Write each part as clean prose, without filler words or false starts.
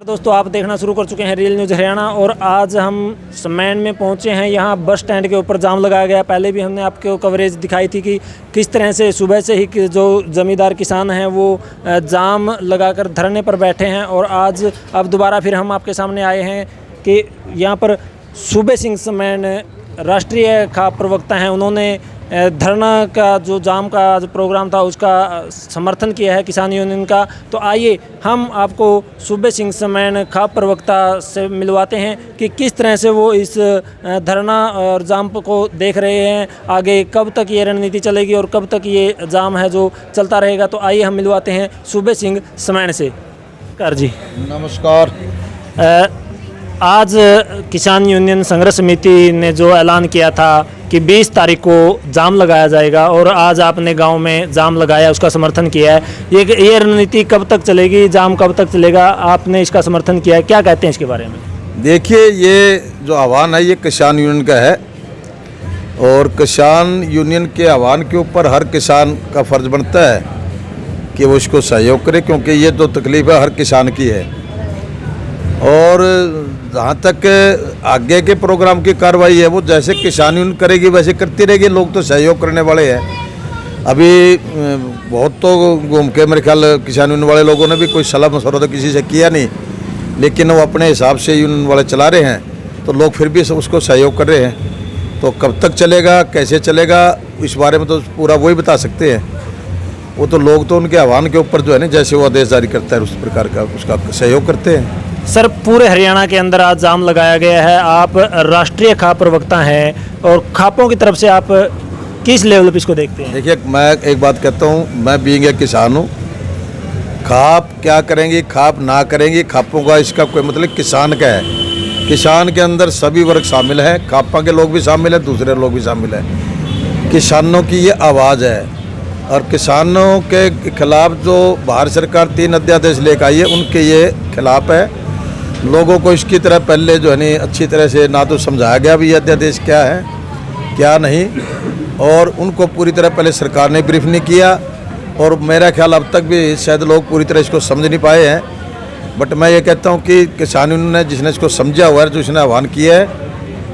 दोस्तों आप देखना शुरू कर चुके हैं रियल न्यूज़ हरियाणा और आज हम सम्मेलन में पहुंचे हैं। यहाँ बस स्टैंड के ऊपर जाम लगाया गया। पहले भी हमने आपको कवरेज दिखाई थी कि किस तरह से सुबह से ही जो ज़मींदार किसान हैं वो जाम लगाकर धरने पर बैठे हैं और आज अब दोबारा फिर हम आपके सामने आए हैं कि यहाँ पर सूबे सिंह सम्मेलन राष्ट्रीय खाप प्रवक्ता हैं, उन्होंने धरना का जो जाम का जो प्रोग्राम था उसका समर्थन किया है किसान यूनियन का। तो आइए हम आपको सूबे सिंह सम्मेलन खाप प्रवक्ता से मिलवाते हैं कि किस तरह से वो इस धरना और जाम को देख रहे हैं, आगे कब तक ये रणनीति चलेगी और कब तक ये जाम है जो चलता रहेगा। तो आइए हम मिलवाते हैं सूबे सिंह सम्मेलन से। कर जी नमस्कार। आज किसान यूनियन संघर्ष समिति ने जो ऐलान किया था कि 20 तारीख को जाम लगाया जाएगा और आज आपने गांव में जाम लगाया, उसका समर्थन किया है। ये रणनीति कब तक चलेगी, जाम कब तक चलेगा, आपने इसका समर्थन किया है, क्या कहते हैं इसके बारे में? देखिए, ये जो आह्वान है ये किसान यूनियन का है और किसान यूनियन के आह्वान के ऊपर हर किसान का फर्ज बनता है कि वो इसको सहयोग करे, क्योंकि ये जो तकलीफ है हर किसान की है। और जहाँ तक आगे के प्रोग्राम की कार्रवाई है वो जैसे किसान यूनियन करेगी वैसे करती रहेगी। लोग तो सहयोग करने वाले हैं। अभी बहुत तो घूम के मेरे ख्याल किसान यूनियन वाले लोगों ने भी कोई सलाह मशवरा तो किसी से किया नहीं, लेकिन वो अपने हिसाब से यूनियन वाले चला रहे हैं, तो लोग फिर भी उसको सहयोग कर रहे हैं। तो कब तक चलेगा, कैसे चलेगा, इस बारे में तो पूरा वही बता सकते हैं। वो तो लोग तो उनके आह्वान के ऊपर जो है ना, जैसे वो आदेश जारी करता है उस प्रकार का उसका सहयोग करते हैं। सर, पूरे हरियाणा के अंदर आज जाम लगाया गया है। आप राष्ट्रीय खाप प्रवक्ता हैं और खापों की तरफ से आप किस लेवल पर इसको देखते हैं? देखिए, मैं एक बात कहता हूँ, मैं बीइंग एक किसान हूँ। खाप क्या करेंगी, खाप ना करेंगी, खापों का इसका कोई मतलब किसान का है। किसान के अंदर सभी वर्ग शामिल है, खापा के लोग भी शामिल है, दूसरे लोग भी शामिल है। किसानों की ये आवाज़ है और किसानों के खिलाफ जो भारत सरकार 3 अध्यादेश लेकर आई है उनके ये खिलाफ है। लोगों को इसकी तरह पहले जो है नहीं अच्छी तरह से ना तो समझाया गया भी ये अध्यादेश क्या है क्या नहीं, और उनको पूरी तरह पहले सरकार ने ब्रीफ नहीं किया और मेरा ख्याल अब तक भी शायद लोग पूरी तरह इसको समझ नहीं पाए हैं। बट मैं ये कहता हूँ कि किसान यूनियन ने जिसने इसको समझा हुआ है, जो इसने आह्वान किया है,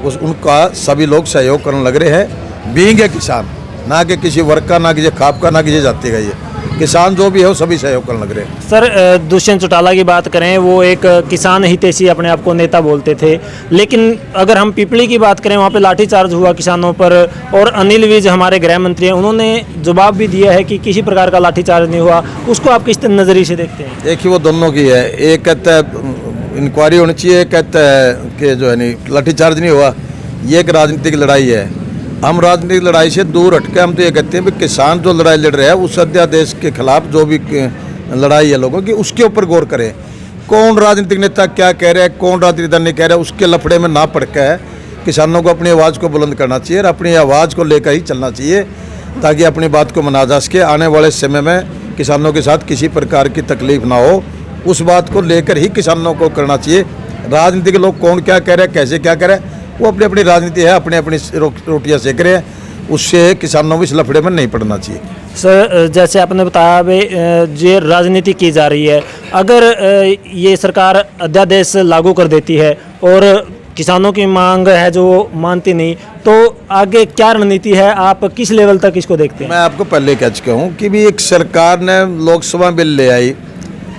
उनका सभी लोग सहयोग करने लग रहे हैं। बीइंग है किसान, ना कि किसी वर्ग का, ना किसी खाप का, ना किसी जाति का, ये किसान जो भी है वो सभी सहयोग करने लग रहे हैं। सर, दुष्यंत चौटाला की बात करें, वो एक किसान हितैषी अपने आप को नेता बोलते थे, लेकिन अगर हम पिपली की बात करें वहाँ पे लाठीचार्ज हुआ किसानों पर और अनिल विज हमारे गृह मंत्री हैं, उन्होंने जवाब भी दिया है कि किसी प्रकार का लाठीचार्ज नहीं हुआ। उसको आप किस नज़रिए से देखते हैं? देखिए, वो दोनों की है। एक कहता है इंक्वायरी होनी चाहिए, कहता है कि जो है नहीं लाठीचार्ज नहीं हुआ। ये एक राजनीतिक लड़ाई है। हम राजनीतिक लड़ाई से दूर हटके हम तो ये कहते हैं कि किसान जो लड़ाई लड़ रहे हैं उस अध्यादेश के खिलाफ जो भी लड़ाई है लोगों की, उसके ऊपर गौर करें। कौन राजनीतिक नेता क्या कह रहा है, कौन राजनीतिक दल नहीं कह रहा है, उसके लफड़े में ना पड़ के किसानों को अपनी आवाज़ को बुलंद करना चाहिए और अपनी आवाज़ को लेकर ही चलना चाहिए, ताकि अपनी बात को मना जा सके। आने वाले समय में किसानों के साथ किसी प्रकार की तकलीफ ना हो, उस बात को लेकर ही किसानों को करना चाहिए। राजनीतिक लोग कौन क्या कह रहे हैं, कैसे क्या कह रहे हैं, वो अपनी अपनी राजनीति है, अपनी अपनी रोटियां सेक रहे हैं, उससे किसानों को इस लफड़े में नहीं पड़ना चाहिए। सर, जैसे आपने बताया ये राजनीति की जा रही है, अगर ये सरकार अध्यादेश लागू कर देती है और किसानों की मांग है जो मानती नहीं, तो आगे क्या रणनीति है, आप किस लेवल तक इसको देखते हैं? मैं आपको पहले कह चुका हूँ कि भी एक सरकार ने लोकसभा बिल ले आई,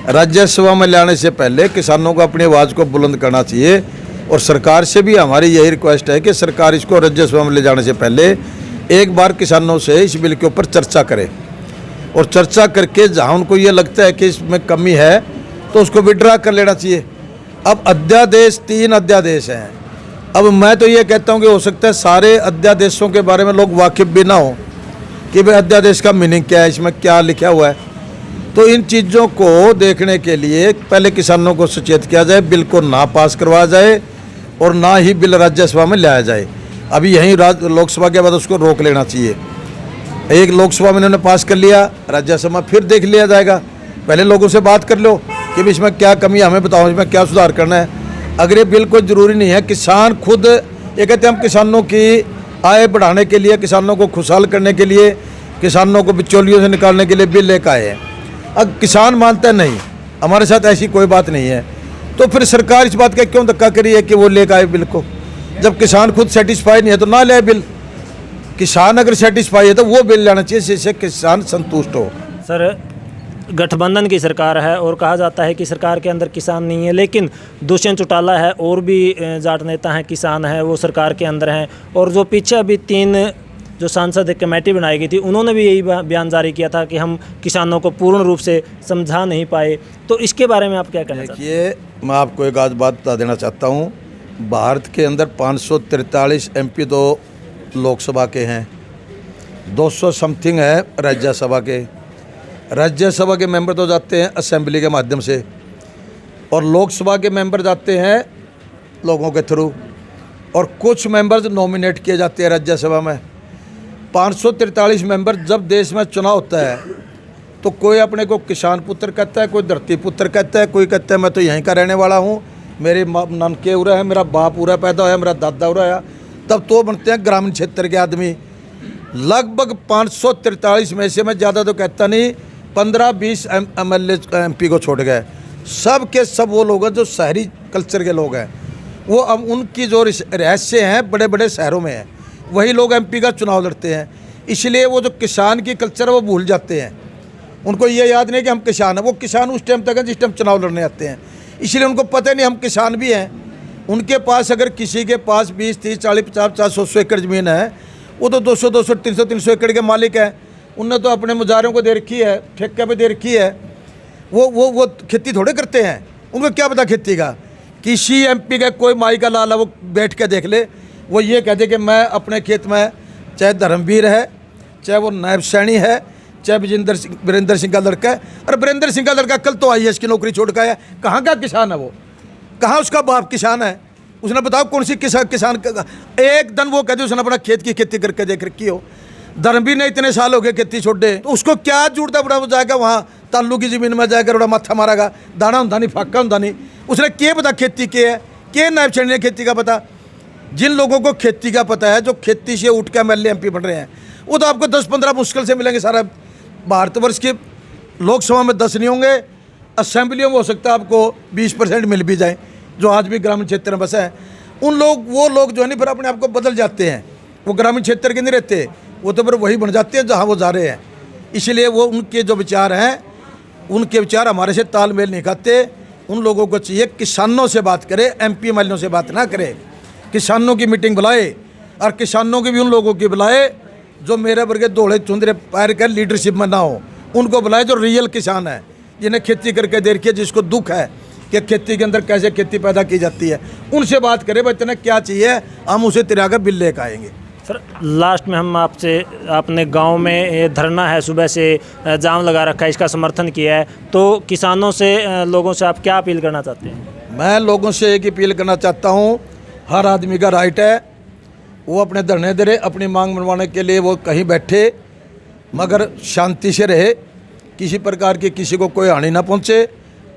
राज्यसभा में लाने से पहले किसानों को अपनी आवाज़ को बुलंद करना चाहिए। और सरकार से भी हमारी यही रिक्वेस्ट है कि सरकार इसको राज्यसभा में ले जाने से पहले एक बार किसानों से इस बिल के ऊपर चर्चा करे और चर्चा करके जहां उनको ये लगता है कि इसमें कमी है तो उसको विड्रा कर लेना चाहिए। अब अध्यादेश 3 अध्यादेश हैं। अब मैं तो ये कहता हूं कि हो सकता है सारे अध्यादेशों के बारे में लोग वाकिफ भी ना हो कि भाई अध्यादेश का मीनिंग क्या है, इसमें क्या लिखा हुआ है। तो इन चीज़ों को देखने के लिए पहले किसानों को सचेत किया जाए, बिल को ना पास करवाया जाए और ना ही बिल राज्यसभा में लाया जाए। अभी यहीं लोकसभा के बाद उसको रोक लेना चाहिए। एक लोकसभा में इन्होंने पास कर लिया, राज्यसभा फिर देख लिया जाएगा। पहले लोगों से बात कर लो कि इसमें क्या कमी है, हमें बताओ इसमें क्या सुधार करना है। अगर ये बिल कोई ज़रूरी नहीं है, किसान खुद ये कहते हैं हम किसानों की आय बढ़ाने के लिए, किसानों को खुशहाल करने के लिए, किसानों को बिचौलियों से निकालने के लिए बिल लेकर आए हैं। अब किसान मानता नहीं, हमारे साथ ऐसी कोई बात नहीं है। तो फिर सरकार इस बात का क्यों धक्का करी है कि वो लेकर आए बिल को? जब किसान खुद सेटिस्फाई नहीं है तो ना ले बिल। किसान अगर सेटिस्फाई है तो वो बिल लाना चाहिए जिससे किसान संतुष्ट हो। सर, गठबंधन की सरकार है और कहा जाता है कि सरकार के अंदर किसान नहीं है, लेकिन दुष्यंत चौटाला है और भी जाट नेता हैं, किसान हैं, वो सरकार के अंदर हैं। और जो पीछे अभी 3 जो सांसद कमेटी बनाई गई थी, उन्होंने भी यही बयान जारी किया था कि हम किसानों को पूर्ण रूप से समझा नहीं पाए। तो इसके बारे में आप क्या कहना चाहते हैं? देखिए, मैं आपको एक आज बात बता देना चाहता हूँ। भारत के अंदर 543 MP तो लोकसभा के हैं, 200 समथिंग है राज्यसभा के। राज्यसभा के मेंबर तो जाते हैं असेंबली के माध्यम से, और लोकसभा के मेंबर जाते हैं लोगों के थ्रू, और कुछ मेंबर्स नॉमिनेट किए जाते हैं राज्यसभा में। 543 मेंबर, जब देश में चुनाव होता है तो कोई अपने को किसान पुत्र कहता है, कोई धरती पुत्र कहता है, कोई कहता है मैं तो यहीं का रहने वाला हूँ, मेरे नानके उरा है, मेरा बाप उरा पैदा होया, मेरा दादा उरा है। तब तो बनते हैं ग्रामीण क्षेत्र के आदमी। लगभग 543 में से मैं ज़्यादा तो कहता नहीं, 15-20 MLA MP को छोड़ गए। सब के सब वो लोग हैं जो शहरी कल्चर के लोग हैं। वो अब उनकी जो रहस्य हैं बड़े बड़े शहरों में है, वही लोग MP का चुनाव लड़ते हैं। इसलिए वो जो किसान की कल्चर है वो भूल जाते हैं। उनको ये याद नहीं कि हम किसान हैं। वो किसान उस टाइम तक है जिस टाइम चुनाव लड़ने आते हैं, इसलिए उनको पता नहीं हम किसान भी हैं। उनके पास अगर किसी के पास 20, 30, 40, 50, 100 एकड़ ज़मीन है, वो तो 200, 300 एकड़ के मालिक हैं। उनने तो अपने मुजारों को दे रखी है, ठेके पे दे रखी है। वो खेती थोड़े करते हैं, उनको क्या पता खेती का। किसी MP का कोई माई का लाला वो बैठ के देख ले, वो ये कह दे कि मैं अपने खेत में, चाहे धर्मवीर है, चाहे वो नायब सैनी है, चाहे वीरेंद्र सिंह का लड़का है। और वीरेंद्र सिंह का लड़का कल तो IAS की नौकरी छोड़ के आया। कहाँ का किसान है वो? कहाँ उसका बाप किसान है? उसने बताओ कौन सी किसान का एक दिन वो कहते उसने अपना खेत की खेती करके देख रखी हो। धर्मवीर ने इतने साल हो गए खेती छोड़े, तो उसको क्या जुड़ता बड़ा वो जाएगा वहाँ ताल्लू की ज़मीन में जाकर बड़ा माथा मारेगा, दाना होता नहीं, फाका होता नहीं। उसने क्या पता खेती के है, क्या नायब सैनी ने खेती का पता? जिन लोगों को खेती का पता है, जो खेती से उठ के MLA MP बन रहे हैं, वो तो आपको 10-15 मुश्किल से मिलेंगे। सारा भारतवर्ष के लोकसभा में 10 नहीं होंगे, असेंबलियों में हो सकता है आपको 20% मिल भी जाए, जो आज भी ग्रामीण क्षेत्र में बसे हैं। वो लोग जो है नहीं फिर अपने आप को बदल जाते हैं। वो ग्रामीण क्षेत्र के नहीं रहते, वो तो फिर वही बन जाते हैं जहाँ वो जा रहे हैं। इसलिए वो उनके जो विचार हैं, उनके विचार हमारे से तालमेल नहीं खाते। उन लोगों को चाहिए किसानों से बात करे, MP MLA से बात ना करे। किसानों की मीटिंग बुलाए, और किसानों की भी उन लोगों की बुलाए जो मेरे वर्गे दौड़े चुंदरे पैर कर लीडरशिप में ना हो। उनको बुलाए जो रियल किसान है, जिन्हें खेती करके दे रखी है, जिसको दुख है कि खेती के अंदर कैसे खेती पैदा की जाती है। उनसे बात करें, भाई तुम्हें क्या चाहिए, हम उसे तिराकर बिल लेकर आएंगे। सर, लास्ट में हम आपसे, आपने गांव में ये धरना है, सुबह से जाम लगा रखा है, इसका समर्थन किया है, तो किसानों से, लोगों से आप क्या अपील करना चाहते हैं? मैं लोगों से एक अपील करना चाहता हूँ, हर आदमी का राइट है, वो अपने धरने दे रहे, अपनी मांग मनवाने के लिए वो कहीं बैठे, मगर शांति से रहे, किसी प्रकार की किसी को कोई हानि ना पहुँचे।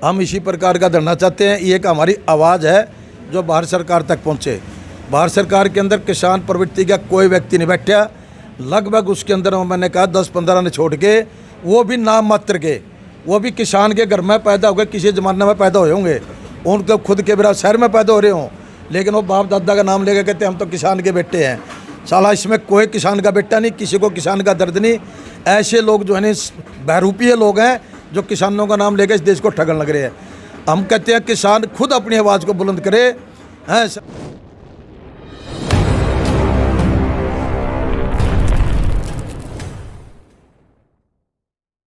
हम इसी प्रकार का धरना चाहते हैं। ये एक हमारी आवाज़ है जो भारत सरकार तक पहुँचे। भारत सरकार के अंदर किसान प्रवृत्ति का कोई व्यक्ति नहीं बैठा। लगभग उसके अंदर मैंने कहा 10-15 ने छोड़ के, वो भी नाम मात्र के, वो भी किसान के घर में पैदा हो गए, किसी ज़माने में पैदा हुए होंगे, उनके खुद के बिरा शहर में पैदा हो रहे हों, लेकिन वो बाप दादा का नाम लेकर कहते हम तो किसान के बेटे हैं। साला इसमें कोई किसान का बेटा नहीं, किसी को किसान का दर्द नहीं। ऐसे लोग जो है ना बहरूपीय लोग हैं जो किसानों का नाम लेकर इस देश को ठगन लग रहे हैं। हम कहते हैं किसान खुद अपनी आवाज़ को बुलंद करे हैं।